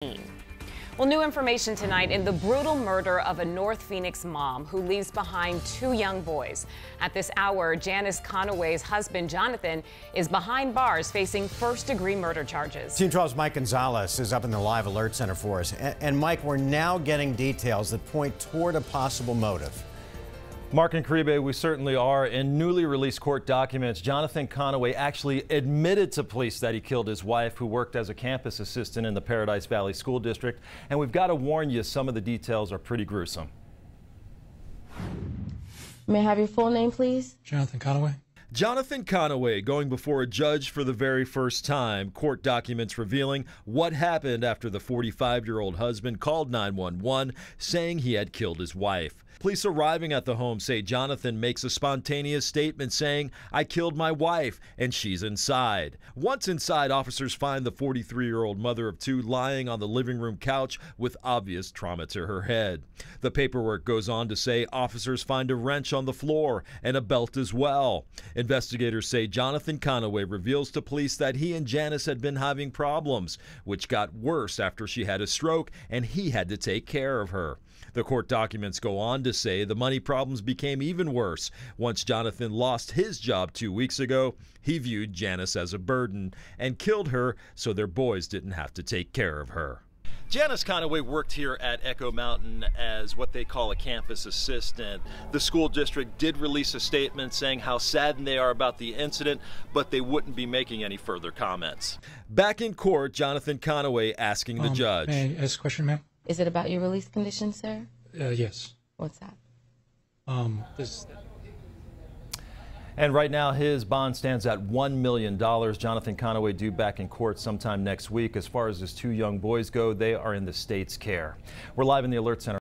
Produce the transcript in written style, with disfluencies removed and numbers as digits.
Well, new information tonight in the brutal murder of a North Phoenix mom who leaves behind two young boys. At this hour, Janice Conaway's husband, Jonathan, is behind bars facing first-degree murder charges. Team 12's Mike Gonzalez is up in the live alert center for us. And Mike, we're now getting details that point toward a possible motive. Mark and Caribe, we certainly are. In newly released court documents, Jonathan Conaway actually admitted to police that he killed his wife, who worked as a campus assistant in the Paradise Valley School District. And we've got to warn you, some of the details are pretty gruesome. May I have your full name, please? Jonathan Conaway. Jonathan Conaway going before a judge for the very first time. Court documents revealing what happened after the 45-year-old husband called 911 saying he had killed his wife. Police arriving at the home say Jonathan makes a spontaneous statement saying, "I killed my wife and she's inside." Once inside, officers find the 43-year-old mother of two lying on the living room couch with obvious trauma to her head. The paperwork goes on to say officers find a wrench on the floor and a belt as well. Investigators say Jonathan Conaway reveals to police that he and Janice had been having problems, which got worse after she had a stroke and he had to take care of her. The court documents go on to say the money problems became even worse. Once Jonathan lost his job 2 weeks ago, he viewed Janice as a burden and killed her so their boys didn't have to take care of her. Janice Conaway worked here at Echo Mountain as what they call a campus assistant. The school district did release a statement saying how saddened they are about the incident, but they wouldn't be making any further comments. Back in court, Jonathan Conaway asking the judge. May I ask a question, ma'am? Is it about your release conditions, sir? Yes. What's that? And right now, his bond stands at $1 million. Jonathan Conaway due back in court sometime next week. As far as his two young boys go, they are in the state's care. We're live in the Alert Center.